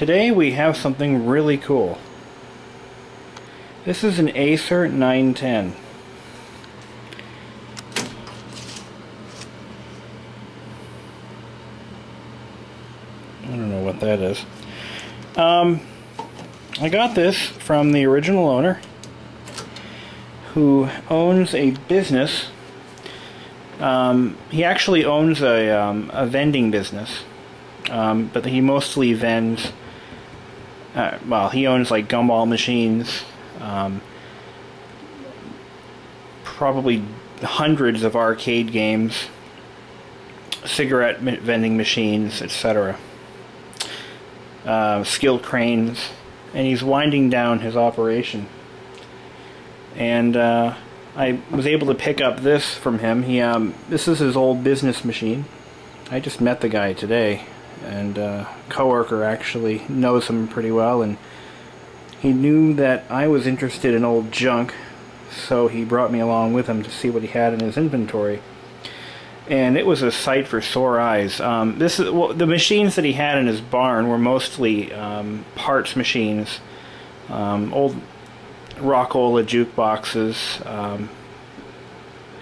Today we have something really cool. This is an Acer 910. I don't know what that is. I got this from the original owner, who owns a business. He actually owns a vending business, but he mostly vends, well, he owns like gumball machines, probably hundreds of arcade games, cigarette vending machines, etc. Skill cranes, and he's winding down his operation. And I was able to pick up this from him. This is his old business machine. I just met the guy today, and a coworker actually knows him pretty well, and he knew that I was interested in old junk, so he brought me along with him to see what he had in his inventory. And it was a sight for sore eyes. The machines that he had in his barn were mostly parts machines, old Rockola jukeboxes,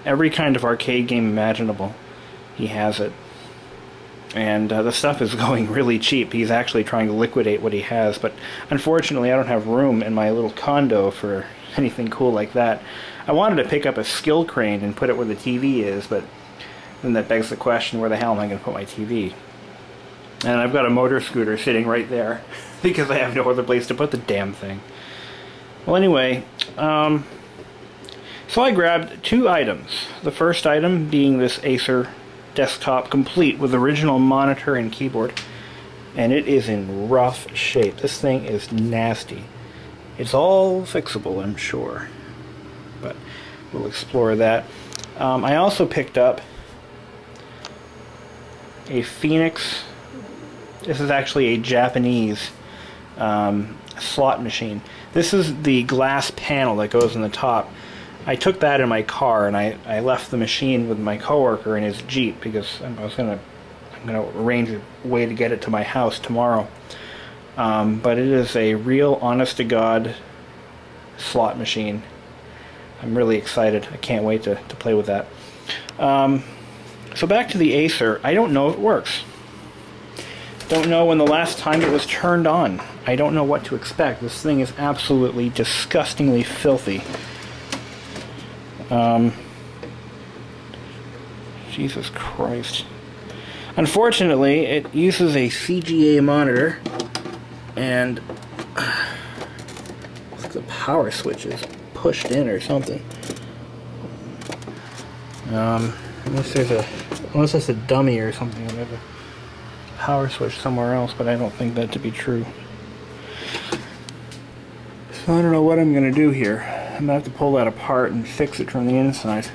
every kind of arcade game imaginable. He has it, and the stuff is going really cheap. He's actually trying to liquidate what he has, but unfortunately I don't have room in my little condo for anything cool like that. I wanted to pick up a skill crane and put it where the TV is, but then that begs the question, where the hell am I going to put my TV? And I've got a motor scooter sitting right there because I have no other place to put the damn thing. Well, anyway, so I grabbed two items. The first item being this Acer desktop complete with original monitor and keyboard, and it is in rough shape. This thing is nasty. It's all fixable, I'm sure, but we'll explore that. I also picked up a Phoenix. This is actually a Japanese slot machine. This is the glass panel that goes in the top. I took that in my car, and I left the machine with my coworker in his Jeep because I'm gonna arrange a way to get it to my house tomorrow. But it is a real honest-to-God slot machine. I'm really excited. I can't wait to play with that. So back to the Acer. I don't know if it works. Don't know when the last time it was turned on. I don't know what to expect. This thing is absolutely disgustingly filthy. Jesus Christ. Unfortunately, it uses a CGA monitor, and the power switch is pushed in or something. Unless it's a dummy or something, I have a power switch somewhere else, but I don't think that to be true. So I don't know what I'm going to do here. I'm going to have to pull that apart and fix it from the inside.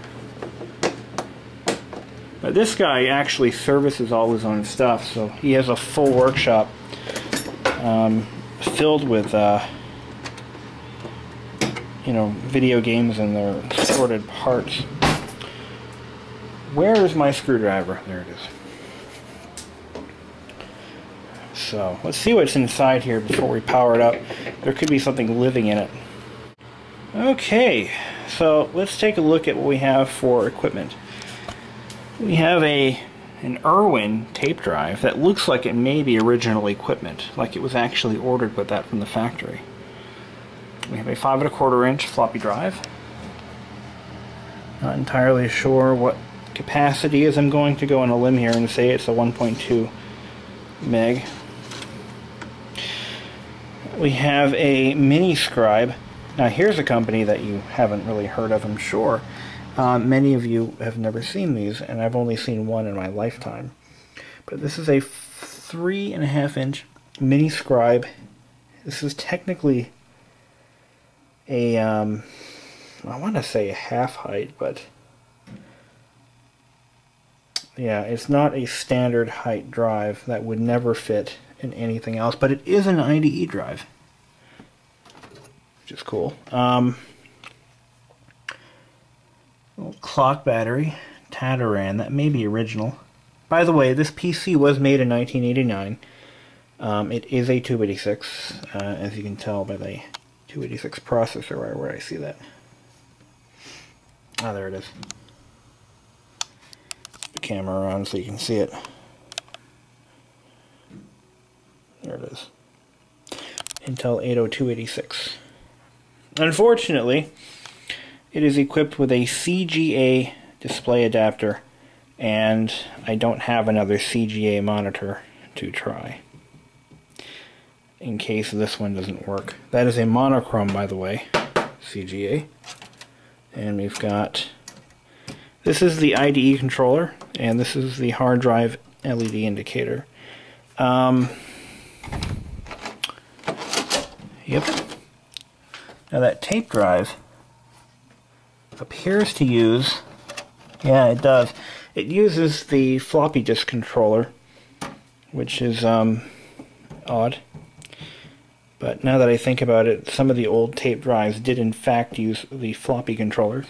But this guy actually services all his own stuff, so he has a full workshop filled with you know, video games and their assorted parts. Where is my screwdriver? There it is. So let's see what's inside here before we power it up. There could be something living in it. Okay, so let's take a look at what we have for equipment. We have an Irwin tape drive that looks like it may be original equipment, like it was actually ordered with that from the factory. We have a 5 1/4 inch floppy drive. Not entirely sure what capacity is. I'm going to go on a limb here and say it's a 1.2 meg. We have a mini scribe. Now here's a company that you haven't really heard of, I'm sure. Many of you have never seen these, and I've only seen one in my lifetime. But this is a 3 1/2 inch mini scribe. This is technically a, I want to say a half height, but yeah, it's not a standard height drive that would never fit in anything else, but it is an IDE drive, which is cool. Little clock battery, Tataran, that may be original. By the way, this PC was made in 1989. It is a 286, as you can tell by the 286 processor. Where I see that? Ah, there it is. The camera around so you can see it. There it is. Intel 80286. Unfortunately, it is equipped with a CGA display adapter, and I don't have another CGA monitor to try, in case this one doesn't work. That is a monochrome, by the way, CGA. And we've got, this is the IDE controller, and this is the hard drive LED indicator. Yep. Now that tape drive appears to use, yeah, it does. It uses the floppy disk controller, which is odd. But now that I think about it, some of the old tape drives did in fact use the floppy controllers.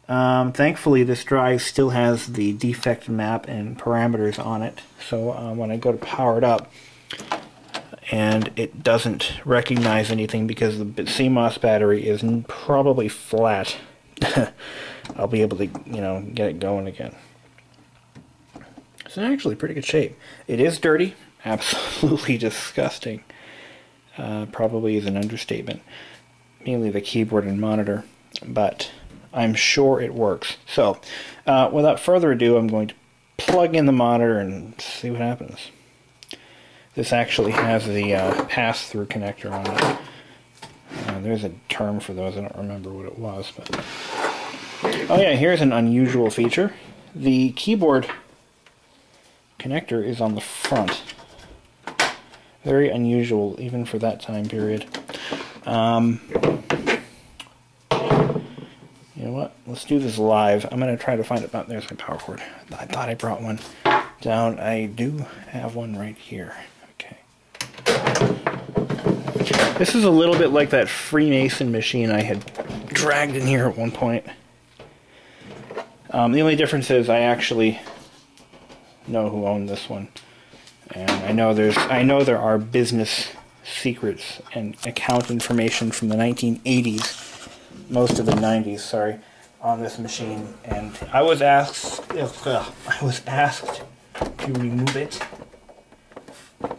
Thankfully, this drive still has the defect map and parameters on it, so when I go to power it up, and it doesn't recognize anything because the CMOS battery is probably flat, I'll be able to, you know, get it going again. It's in actually pretty good shape. It is dirty, absolutely disgusting. Probably is an understatement. Mainly the keyboard and monitor, but I'm sure it works. So, without further ado, I'm going to plug in the monitor and see what happens. This actually has the pass-through connector on it. There's a term for those, I don't remember what it was. But oh yeah, here's an unusual feature. The keyboard connector is on the front. Very unusual, even for that time period. You know what? Let's do this live. I'm going to try to find it. Oh, there's my power cord. I thought I brought one down. I do have one right here. Okay. This is a little bit like that Freemason machine I had dragged in here at one point. The only difference is I actually know who owned this one, and I know there are business secrets and account information from the 1980s, most of the 90s, sorry, on this machine, and I was asked to remove it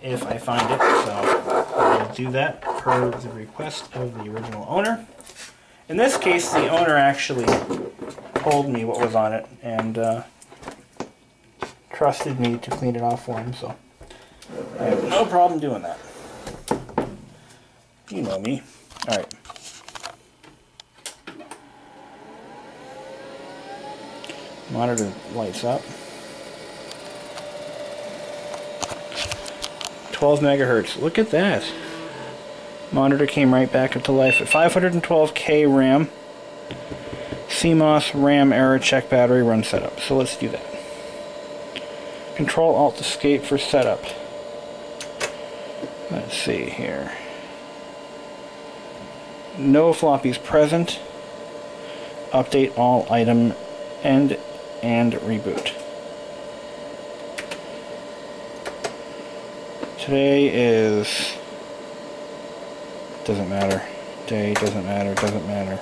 if I find it, so I'll do that per the request of the original owner. In this case, the owner actually told me what was on it and trusted me to clean it off for him, so I have no problem doing that. You know me. Alright. Monitor lights up. 12 megahertz. Look at that. Monitor came right back up to life at 512K RAM. CMOS RAM error check battery run setup. So let's do that. Control Alt Escape for setup. Let's see here. No floppies present. Update all item end and reboot. Today is, doesn't matter. Day doesn't matter, doesn't matter.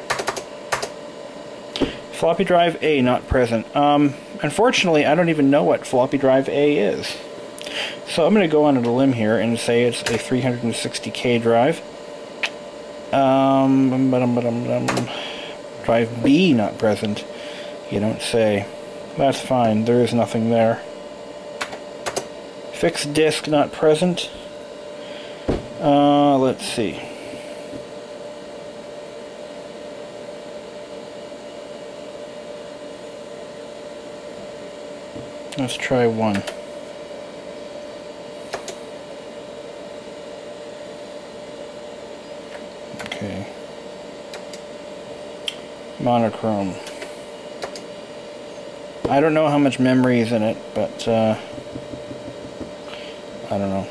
Floppy drive A not present. Unfortunately, I don't even know what floppy drive A is. So I'm going to go on a limb here and say it's a 360K drive. Drive B not present. You don't say. That's fine, there is nothing there. Fixed disk not present. Let's see. Let's try one. Okay. Monochrome. I don't know how much memory is in it, but I don't know.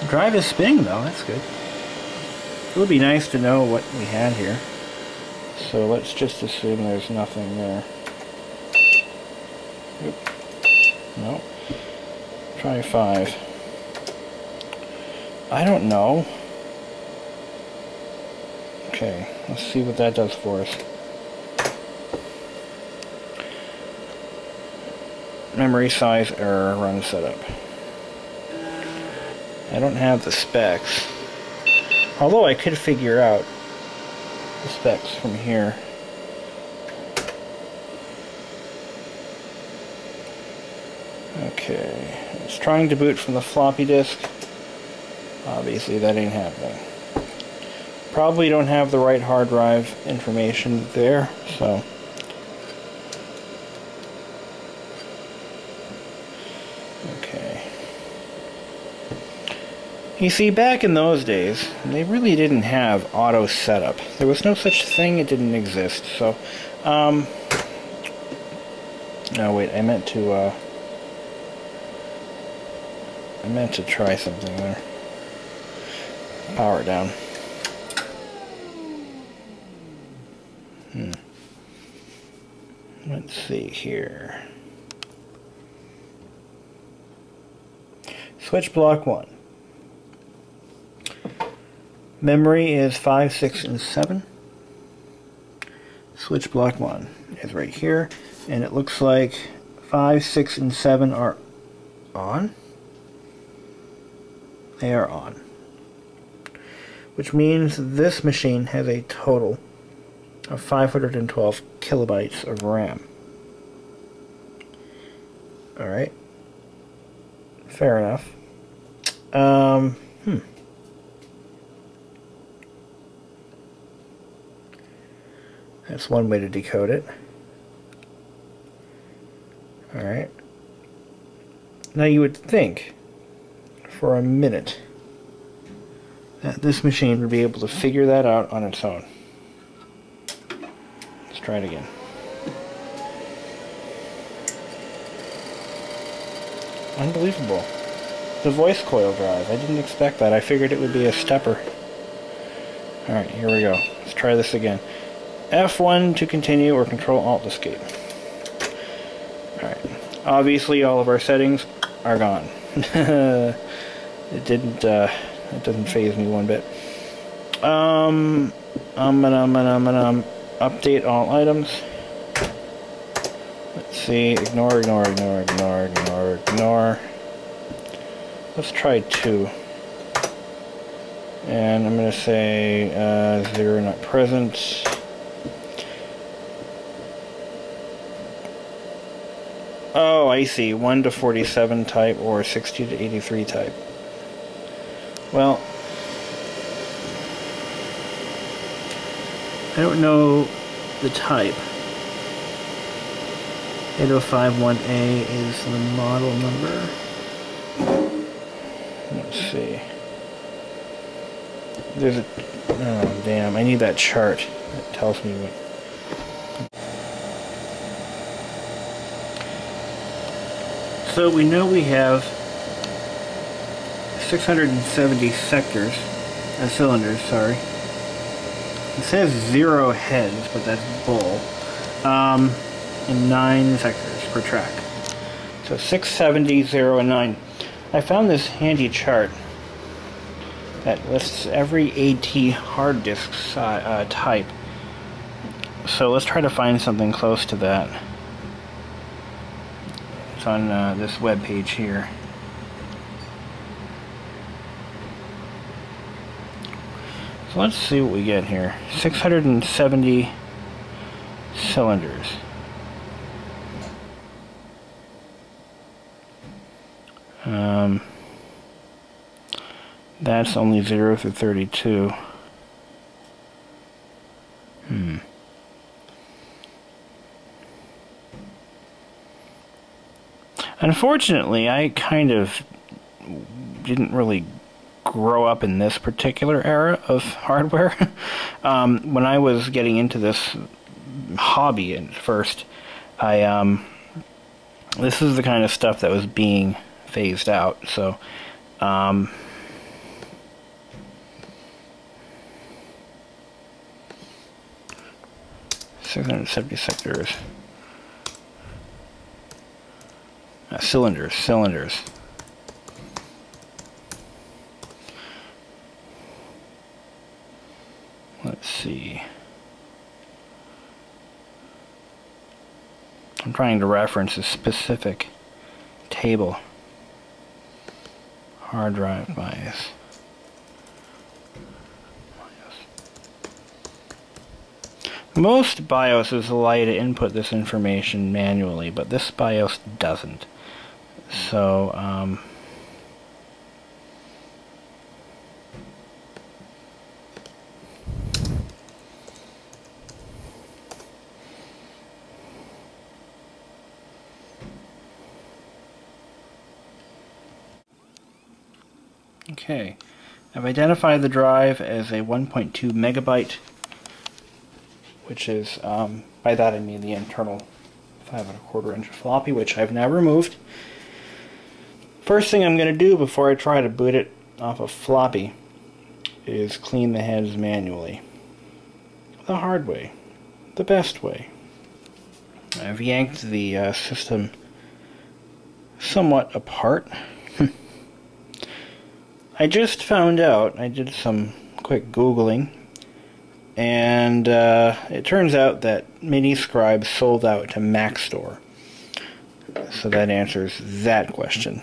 The drive is spinning though, that's good. It would be nice to know what we had here. So let's just assume there's nothing there. Oop. No. Try 5. I don't know. Okay, let's see what that does for us. Memory size error, run setup. I don't have the specs. Although I could figure out the specs from here. Okay, it's trying to boot from the floppy disk. Obviously that ain't happening. Probably don't have the right hard drive information there, so. Okay. You see, back in those days, they really didn't have auto setup. There was no such thing, it didn't exist, so, no, wait, I meant to try something there. Power it down. Let's see here. Switch block 1. Memory is 5, 6, and 7. Switch block 1 is right here, and it looks like 5, 6, and 7 are on. They are on. Which means this machine has a total of 512 kilobytes of RAM. Alright. Fair enough. That's one way to decode it. Alright. Now you would think, for a minute, that this machine would be able to figure that out on its own. Let's try it again. Unbelievable. The voice coil drive. I didn't expect that. I figured it would be a stepper. Alright, here we go. Let's try this again. F1 to continue, or Control-Alt escape. Alright. Obviously all of our settings are gone. It doesn't faze me one bit. I'm gonna update all items. Let's see, ignore. Let's try 2. And I'm gonna say 0 not present. Oh, I see. 1 to 47 type or 60 to 83 type. Well, I don't know the type. 8051A is the model number. Let's see. There's a... Oh, damn. I need that chart that tells me what... So we know we have 670 sectors, cylinders, sorry. It says 0 heads, but that's bull. And 9 sectors per track. So 670, 0, and 9. I found this handy chart that lists every AT hard disk type. So let's try to find something close to that. It's on this web page here. So let's see what we get here. 670 cylinders. That's only 0 through 32. Unfortunately, I kind of didn't really grow up in this particular era of hardware. When I was getting into this hobby at first, this is the kind of stuff that was being phased out. So, 670 sectors. Cylinders. Let's see. I'm trying to reference a specific table. Hard drive BIOS. Most BIOSes allow you to input this information manually, but this BIOS doesn't. So, okay, I've identified the drive as a 1.2 megabyte, which is, by that I mean the internal 5¼ inch floppy, which I've now removed. First thing I'm going to do before I try to boot it off a floppy is clean the heads manually. The hard way. The best way. I've yanked the system somewhat apart. I just found out, I did some quick Googling, and it turns out that Miniscribe sold out to Mac Store. So that answers that question.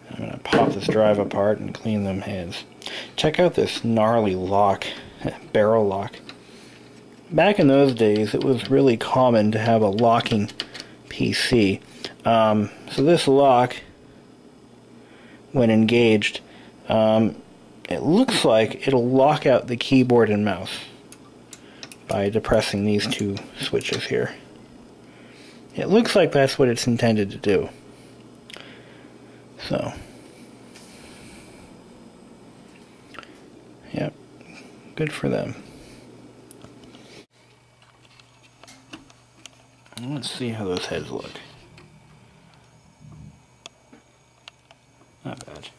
I'm going to pop this drive apart and clean them heads. Check out this gnarly lock, barrel lock. Back in those days, it was really common to have a locking PC. So this lock, when engaged, it looks like it'll lock out the keyboard and mouse by depressing these two switches here. It looks like that's what it's intended to do. So, yep, good for them. Let's see how those heads look. Not bad.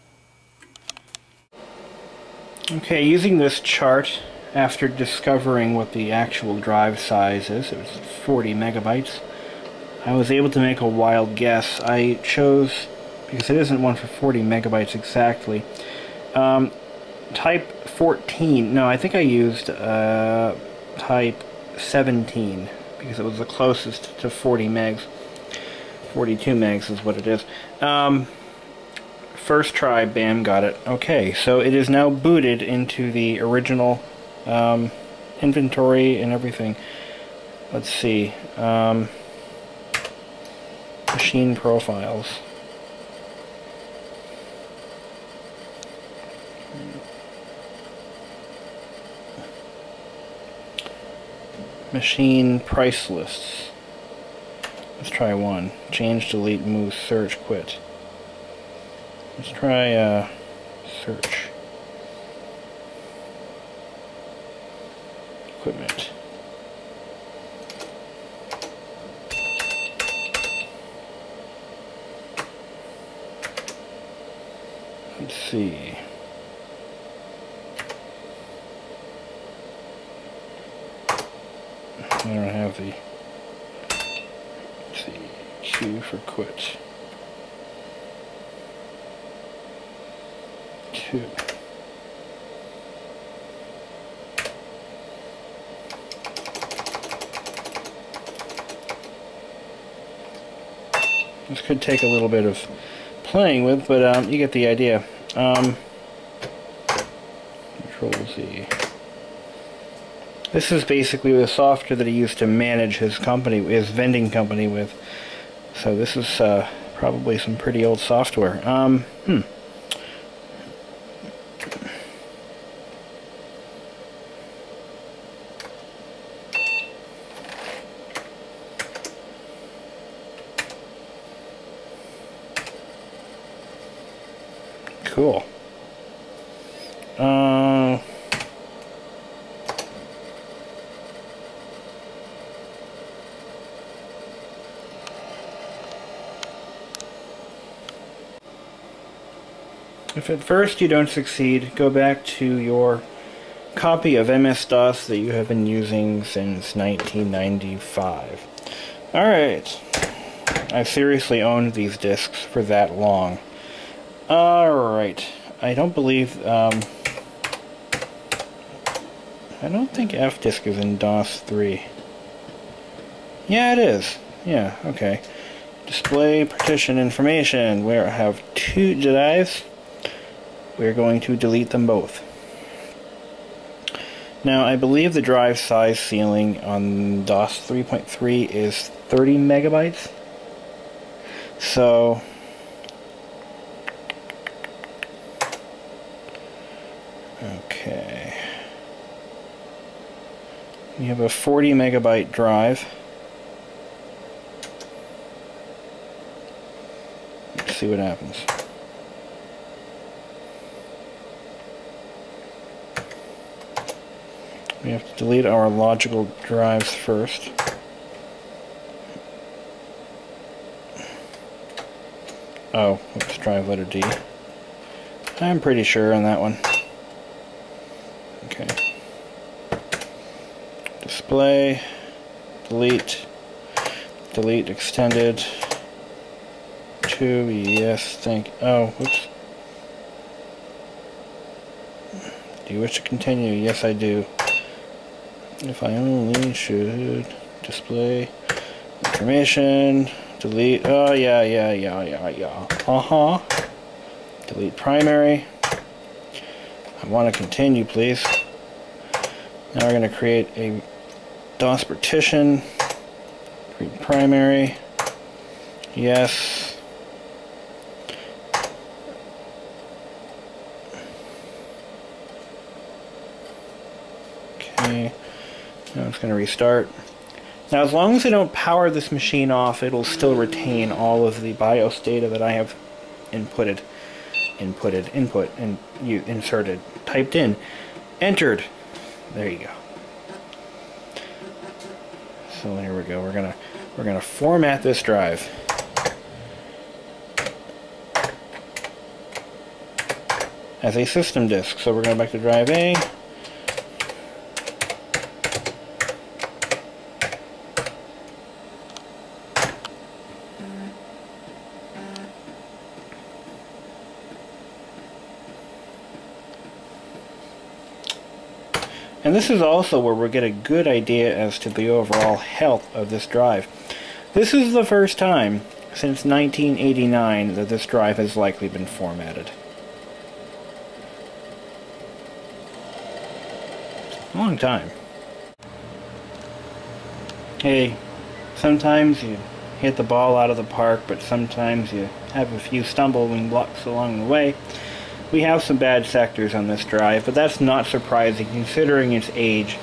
Okay, using this chart, after discovering what the actual drive size is, it was 40 megabytes, I was able to make a wild guess. I chose, because it isn't one for 40 megabytes exactly, type 14. No, I think I used type 17, because it was the closest to 40 megs. 42 megs is what it is. First try, bam, got it. Okay, so it is now booted into the original inventory and everything. Let's see. Machine profiles. Machine price lists. Let's try one. Change, delete, move, search, quit. Let's try search. Equipment. Let's see. I don't have the, let's see, Q for quit. 2. This could take a little bit of playing with, but you get the idea. Control Z. This is basically the software that he used to manage his company, his vending company with. So this is probably some pretty old software. Cool. If at first you don't succeed, go back to your copy of MS-DOS that you have been using since 1995. Alright. I've seriously owned these discs for that long. Alright. I don't believe... I don't think F-disk is in DOS 3. Yeah, it is. Yeah, okay. Display partition information. We have 2 drives. We're going to delete them both. Now, I believe the drive size ceiling on DOS 3.3 is 30 megabytes. So, okay. We have a 40 megabyte drive. Let's see what happens. We have to delete our logical drives first. Oh, let's drive letter D. I'm pretty sure on that one. Okay. Display, delete, delete extended to, yes, oh, whoops. Do you wish to continue? Yes, I do. If I only should display information, delete, oh yeah. Delete primary. I want to continue, please. Now we're going to create a DOS partition, create primary, yes. Okay. Now it's going to restart. Now, as long as I don't power this machine off, it'll still retain all of the BIOS data that I have inserted, typed in, entered. There you go. So here we go. We're gonna format this drive. As a system disk. So we're going back to drive A. And this is also where we'll get a good idea as to the overall health of this drive. This is the first time since 1989 that this drive has likely been formatted. A long time. Hey, sometimes you hit the ball out of the park, but sometimes you have a few stumbling blocks along the way. We have some bad sectors on this drive, but that's not surprising considering its age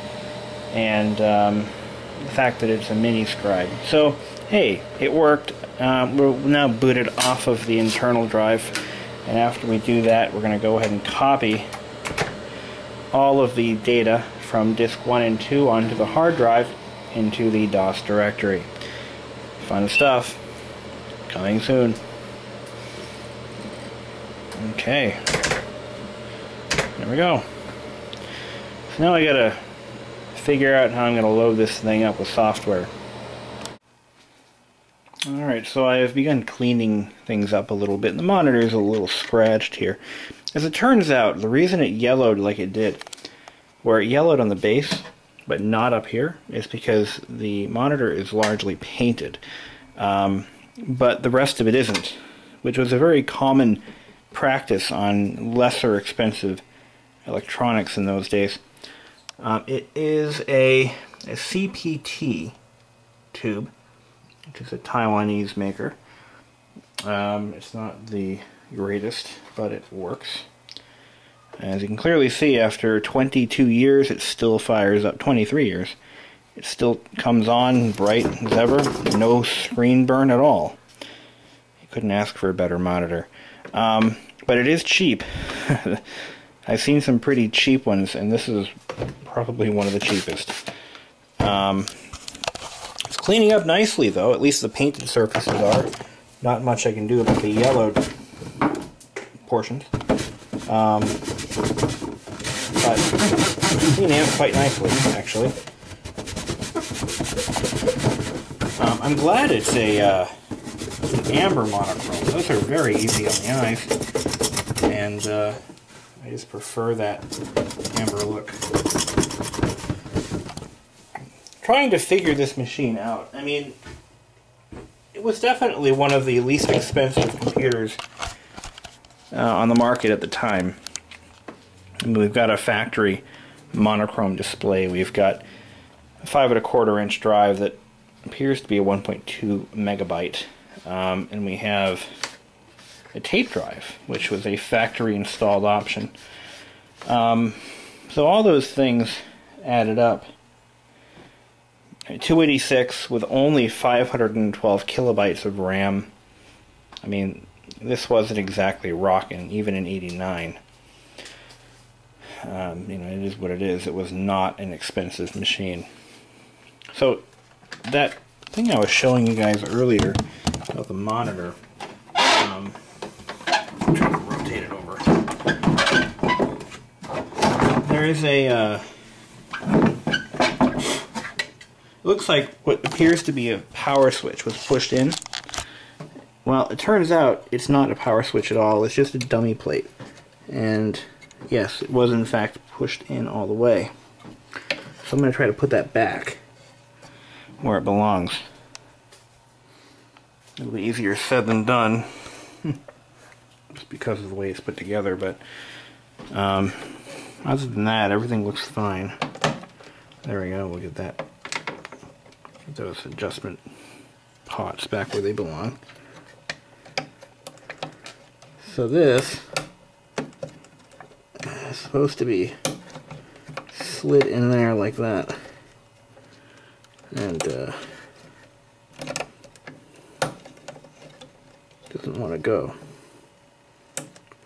and the fact that it's a mini scribe. So, hey, it worked. We're now booted off of the internal drive, and after we do that, we're going to go ahead and copy all of the data from disk 1 and 2 onto the hard drive into the DOS directory. Fun stuff. Coming soon. Okay, there we go. So now I gotta figure out how I'm gonna load this thing up with software. Alright, so I have begun cleaning things up a little bit. The monitor is a little scratched here. As it turns out, the reason it yellowed like it did, where it yellowed on the base, but not up here, is because the monitor is largely painted. But the rest of it isn't, which was a very common practice on lesser expensive electronics in those days. It is a CPT tube, which is a Taiwanese maker. It's not the greatest, but it works. As you can clearly see, after 22 years, it still fires up. 23 years. It still comes on bright as ever. No screen burn at all. You couldn't ask for a better monitor. But it is cheap. I've seen some pretty cheap ones, and this is probably one of the cheapest. It's cleaning up nicely, though. At least the painted surfaces are. Not much I can do about the yellowed portions. But cleaning up quite nicely, actually. I'm glad it's a amber monochrome. Those are very easy on the eyes, and I just prefer that amber look. Trying to figure this machine out. I mean, it was definitely one of the least expensive computers on the market at the time. I mean, we've got a factory monochrome display. We've got a 5 1/4 inch drive that appears to be a 1.2 megabyte, and we have a tape drive, which was a factory installed option. So all those things added up. 286 with only 512 kilobytes of RAM. I mean, this wasn't exactly rocking, even in '89. You know, it is what it is. It was not an expensive machine. So that thing I was showing you guys earlier about the monitor, I'm trying to rotate it over. There is a it looks like what appears to be a power switch was pushed in. Well, it turns out it's not a power switch at all. It's just a dummy plate. And yes, it was in fact pushed in all the way. So I'm going to try to put that back where it belongs. It'll be easier said than done, just because of the way it's put together, but other than that, everything looks fine. There we go, we'll get that. Get those adjustment pots back where they belong. So this is supposed to be slid in there like that, and doesn't want to go.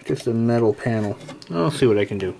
Just a metal panel. I'll see what I can do.